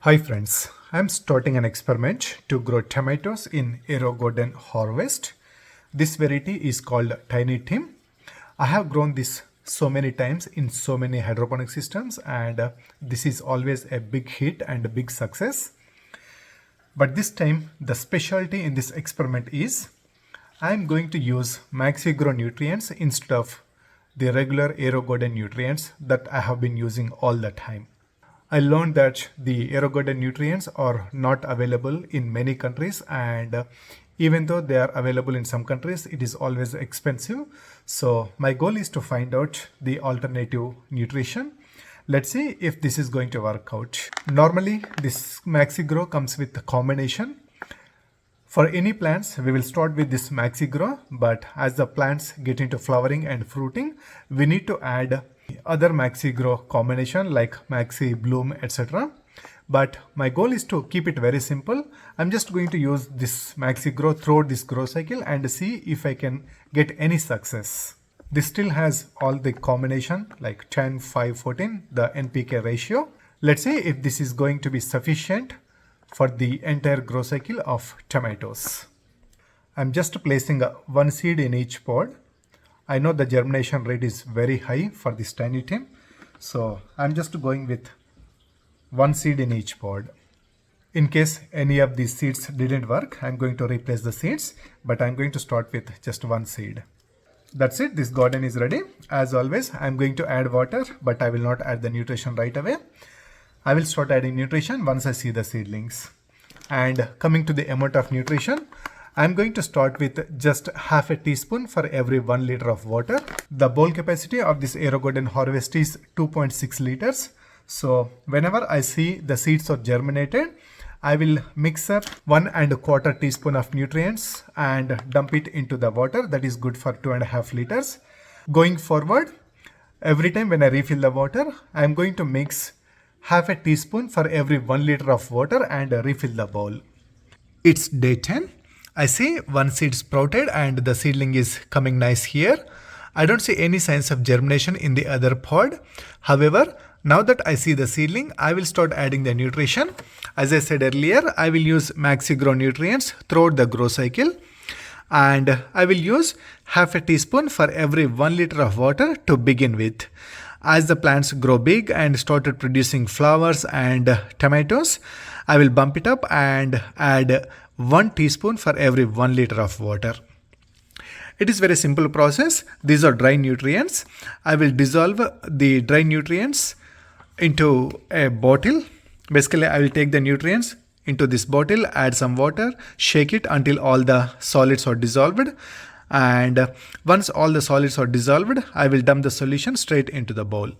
Hi friends, I'm starting an experiment to grow tomatoes in Aerogarden Harvest. This variety is called Tiny Tim. I have grown this so many times in so many hydroponic systems and this is always a big hit and a big success. But this time the specialty in this experiment is I'm going to use MaxiGro nutrients instead of the regular Aerogarden nutrients that I have been using all the time. I learned that the Aerogarden nutrients are not available in many countries, and even though they are available in some countries, it is always expensive. So my goal is to find out the alternative nutrition. Let's see if this is going to work out. Normally this MaxiGro comes with a combination. For any plants, we will start with this MaxiGro, but as the plants get into flowering and fruiting, we need to add other MaxiGro combination like MaxiBloom, etc. But my goal is to keep it very simple. I'm just going to use this MaxiGro throughout this grow cycle and see if I can get any success. This still has all the combination like 10, 5, 14, the NPK ratio. Let's see if this is going to be sufficient for the entire grow cycle of tomatoes. I'm just placing one seed in each pod. I know the germination rate is very high for this tiny tim, so I'm just going with one seed in each pod. In case any of these seeds didn't work, I'm going to replace the seeds, but I'm going to start with just one seed. That's it, this garden is ready. As always, I'm going to add water, but I will not add the nutrition right away. I will start adding nutrition once I see the seedlings. And coming to the amount of nutrition, I'm going to start with just half a teaspoon for every 1 liter of water. The bowl capacity of this Aerogarden Harvest is 2.6 liters. So whenever I see the seeds are germinated, I will mix up 1 1/4 teaspoon of nutrients and dump it into the water. That is good for 2.5 liters. Going forward, every time when I refill the water, I'm going to mix half a teaspoon for every 1 liter of water and refill the bowl. It's day 10. I see one seed sprouted and the seedling is coming nice here. I don't see any signs of germination in the other pod. However, now that I see the seedling, I will start adding the nutrition. As I said earlier, I will use MaxiGro nutrients throughout the grow cycle. And I will use half a teaspoon for every 1 liter of water to begin with. As the plants grow big and started producing flowers and tomatoes, I will bump it up and add 1 teaspoon for every 1 liter of water. It is very simple process. These are dry nutrients. I will dissolve the dry nutrients into a bottle. Basically, I will take the nutrients into this bottle, add some water, shake it until all the solids are dissolved. And once all the solids are dissolved, I will dump the solution straight into the bowl.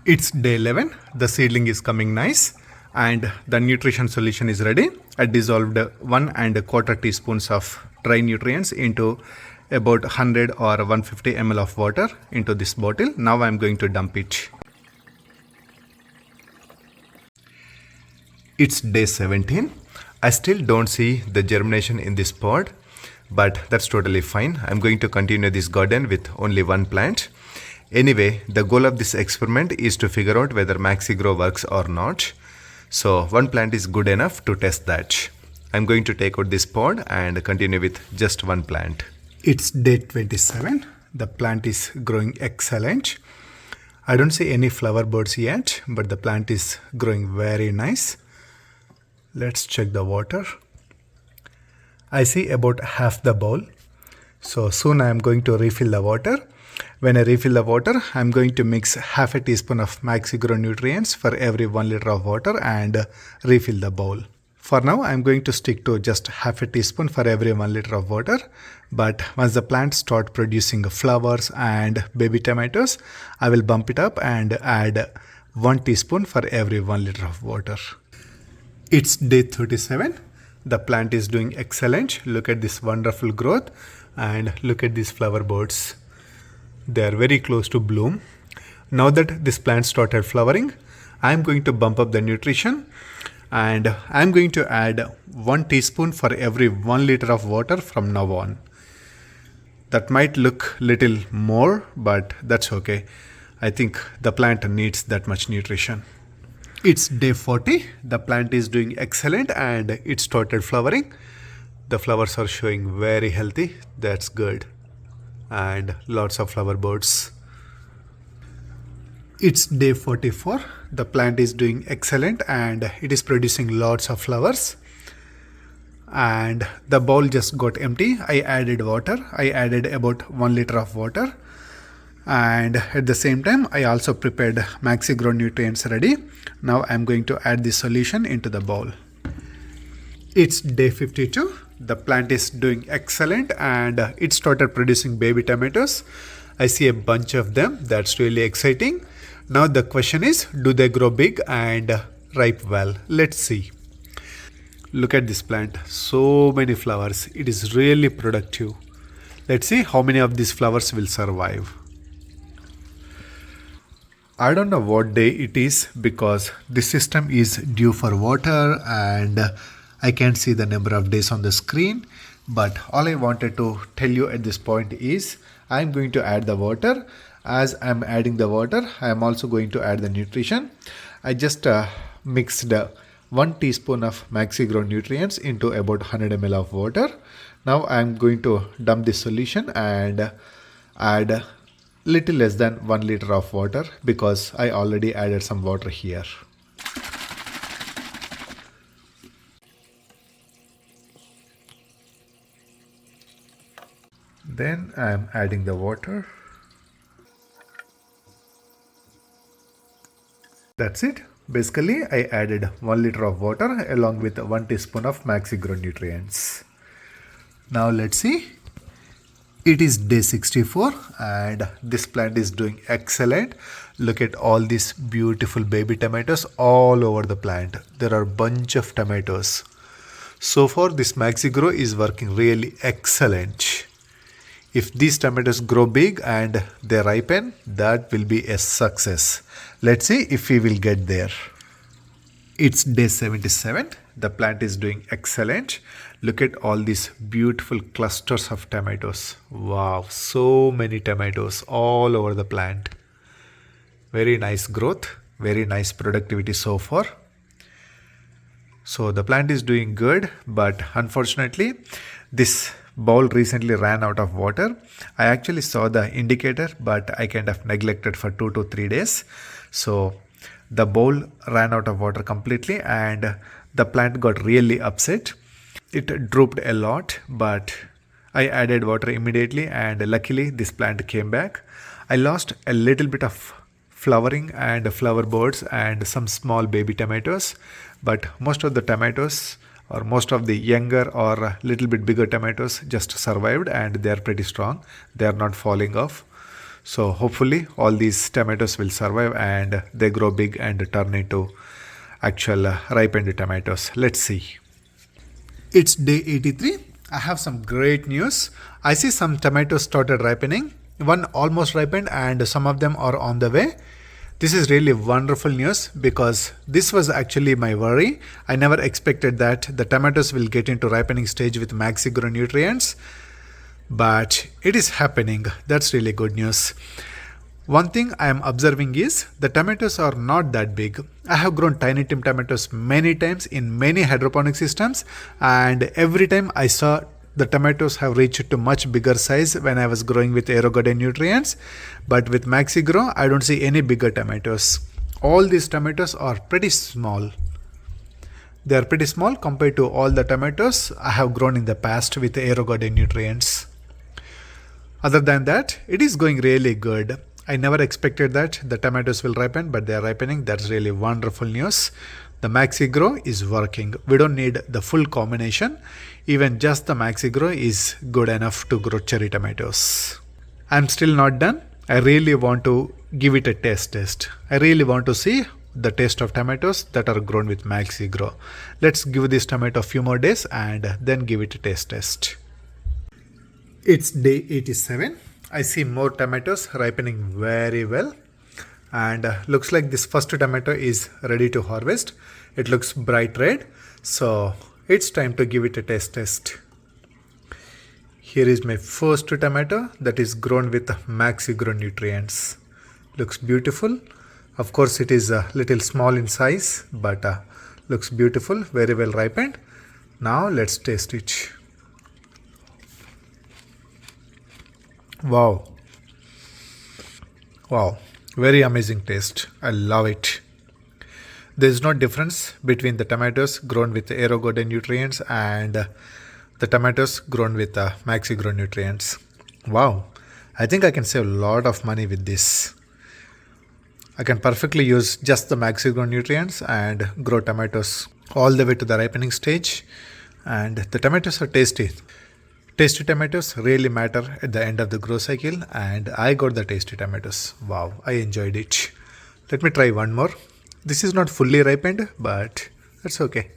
It's day 11. The seedling is coming nice and the nutrition solution is ready. I dissolved 1 1/4 teaspoons of dry nutrients into about 100 or 150 ml of water into this bottle. Now I'm going to dump it. It's day 17. I still don't see the germination in this pod, but that's totally fine. I'm going to continue this garden with only one plant. Anyway, the goal of this experiment is to figure out whether MaxiGro works or not. So one plant is good enough to test that. I'm going to take out this pod and continue with just one plant. It's day 27. The plant is growing excellent. I don't see any flower buds yet, but the plant is growing very nice. Let's check the water. I see about half the bowl. So soon I am going to refill the water. When I refill the water, I am going to mix half a teaspoon of MaxiGro nutrients for every 1 liter of water and refill the bowl. For now, I am going to stick to just half a teaspoon for every 1 liter of water. But once the plants start producing flowers and baby tomatoes, I will bump it up and add 1 teaspoon for every 1 liter of water. It's day 37. The plant is doing excellent. Look at this wonderful growth and look at these flower buds. They are very close to bloom. Now that this plant started flowering, I am going to bump up the nutrition and I am going to add 1 teaspoon for every 1 liter of water from now on. That might look little more, but that's okay. I think the plant needs that much nutrition. It's day 40. The plant is doing excellent and it started flowering. The flowers are showing very healthy. That's good. And lots of flower buds. It's day 44. The plant is doing excellent and it is producing lots of flowers. And the bowl just got empty. I added water. I added about 1 liter of water. And at the same time, I also prepared MaxiGro nutrients ready. Now I'm going to add the solution into the bowl. It's day 52. The plant is doing excellent and it started producing baby tomatoes. I see a bunch of them. That's really exciting. Now the question is, do they grow big and ripe well? Let's see. Look at this plant. So many flowers. It is really productive. Let's see how many of these flowers will survive. I don't know what day it is because this system is due for water and I can't see the number of days on the screen. But all I wanted to tell you at this point is I'm going to add the water. As I'm adding the water, I'm also going to add the nutrition. I just mixed 1 teaspoon of MaxiGro nutrients into about 100 ml of water. Now I'm going to dump this solution and add little less than 1 liter of water because I already added some water here. Then I'm adding the water. That's it. Basically, I added 1 liter of water along with 1 teaspoon of MaxiGro nutrients. Now let's see. It is day 64 and this plant is doing excellent. Look at all these beautiful baby tomatoes all over the plant. There are a bunch of tomatoes. So far this MaxiGro is working really excellent. If these tomatoes grow big and they ripen, that will be a success. Let's see if we will get there. It's day 77. The plant is doing excellent. Look at all these beautiful clusters of tomatoes. Wow, so many tomatoes all over the plant. Very nice growth, very nice productivity so far. So the plant is doing good, but unfortunately, this bowl recently ran out of water. I actually saw the indicator, but I kind of neglected for 2 to 3 days. So the bowl ran out of water completely and the plant got really upset. It drooped a lot, but I added water immediately and luckily this plant came back. I lost a little bit of flowering and flower buds and some small baby tomatoes, but most of the tomatoes or most of the younger or little bit bigger tomatoes just survived and they are pretty strong. They are not falling off. So hopefully all these tomatoes will survive and they grow big and turn into actual ripened tomatoes. Let's see. It's day 83. I have some great news. I see some tomatoes started ripening. One almost ripened and some of them are on the way. This is really wonderful news because this was actually my worry. I never expected that the tomatoes will get into ripening stage with MaxiGro nutrients, but it is happening. That's really good news. One thing I am observing is the tomatoes are not that big. I have grown tiny tim tomatoes many times in many hydroponic systems and every time I saw the tomatoes have reached to much bigger size when I was growing with Aerogarden nutrients. But with MaxiGro, I don't see any bigger tomatoes. All these tomatoes are pretty small. They are pretty small compared to all the tomatoes I have grown in the past with Aerogarden nutrients. Other than that, it is going really good. I never expected that the tomatoes will ripen, but they are ripening. That's really wonderful news. The MaxiGro is working. We don't need the full combination. Even just the MaxiGro is good enough to grow cherry tomatoes. I'm still not done. I really want to give it a taste test. I really want to see the taste of tomatoes that are grown with MaxiGro. Let's give this tomato a few more days and then give it a taste test. It's day 87. I see more tomatoes ripening very well. And looks like this first tomato is ready to harvest. It looks bright red. So it's time to give it a taste test. Here is my first tomato that is grown with MaxiGro nutrients. Looks beautiful. Of course, it is a little small in size, but looks beautiful, very well ripened. Now let's taste it. Wow. Wow. Very amazing taste. I love it. There is no difference between the tomatoes grown with Aerogarden nutrients and the tomatoes grown with MaxiGro nutrients. Wow. I think I can save a lot of money with this. I can perfectly use just the MaxiGro nutrients and grow tomatoes all the way to the ripening stage. And the tomatoes are tasty. Tasty tomatoes really matter at the end of the grow cycle, and I got the tasty tomatoes. Wow, I enjoyed it. Let me try one more. This is not fully ripened, but that's okay.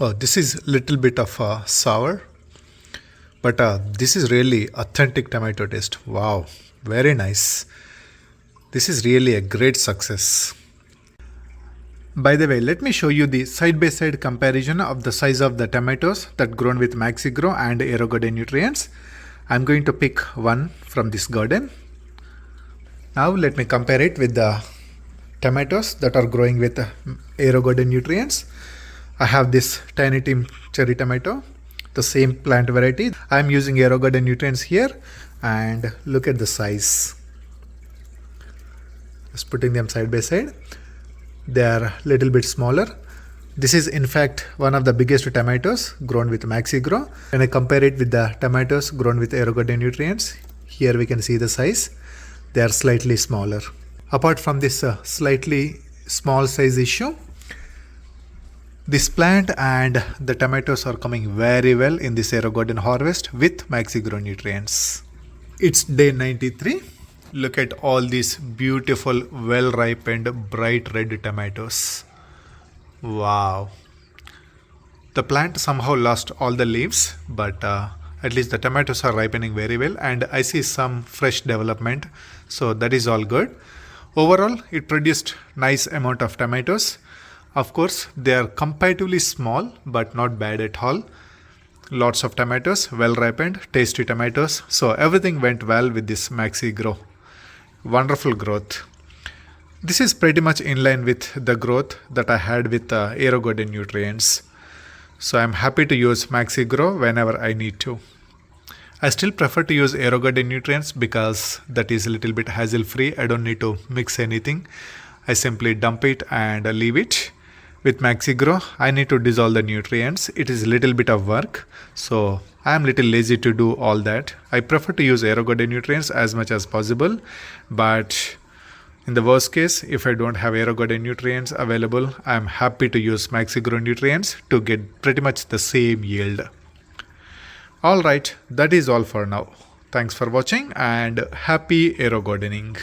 Oh, this is little bit of sour, but this is really authentic tomato taste. Wow, very nice. This is really a great success. By the way, let me show you the side-by-side comparison of the size of the tomatoes that grown with MaxiGro and Aerogarden nutrients. I'm going to pick one from this garden. Now let me compare it with the tomatoes that are growing with Aerogarden nutrients. I have this Tiny Tim cherry tomato, the same plant variety. I'm using Aerogarden nutrients here, and look at the size. Just putting them side by side. They are a little bit smaller. This is in fact one of the biggest tomatoes grown with MaxiGro. When I compare it with the tomatoes grown with Aerogarden nutrients, here we can see the size. They are slightly smaller. Apart from this slightly small size issue, this plant and the tomatoes are coming very well in this Aerogarden harvest with MaxiGro nutrients. It's day 93. Look at all these beautiful, well-ripened, bright red tomatoes. Wow. The plant somehow lost all the leaves, but at least the tomatoes are ripening very well, and I see some fresh development, so that is all good. Overall, it produced nice amount of tomatoes. Of course, they are comparatively small, but not bad at all. Lots of tomatoes, well ripened, tasty tomatoes. So everything went well with this MaxiGro. Wonderful growth. This is pretty much in line with the growth that I had with Aerogarden nutrients. So I'm happy to use MaxiGro whenever I need to. I still prefer to use Aerogarden nutrients because that is a little bit hassle free. I don't need to mix anything. I simply dump it and leave it. With MaxiGro, I need to dissolve the nutrients. It is a little bit of work, so I am a little lazy to do all that. I prefer to use Aerogarden nutrients as much as possible, but in the worst case, if I don't have Aerogarden nutrients available, I am happy to use MaxiGro nutrients to get pretty much the same yield. Alright, that is all for now. Thanks for watching and happy aerogardening.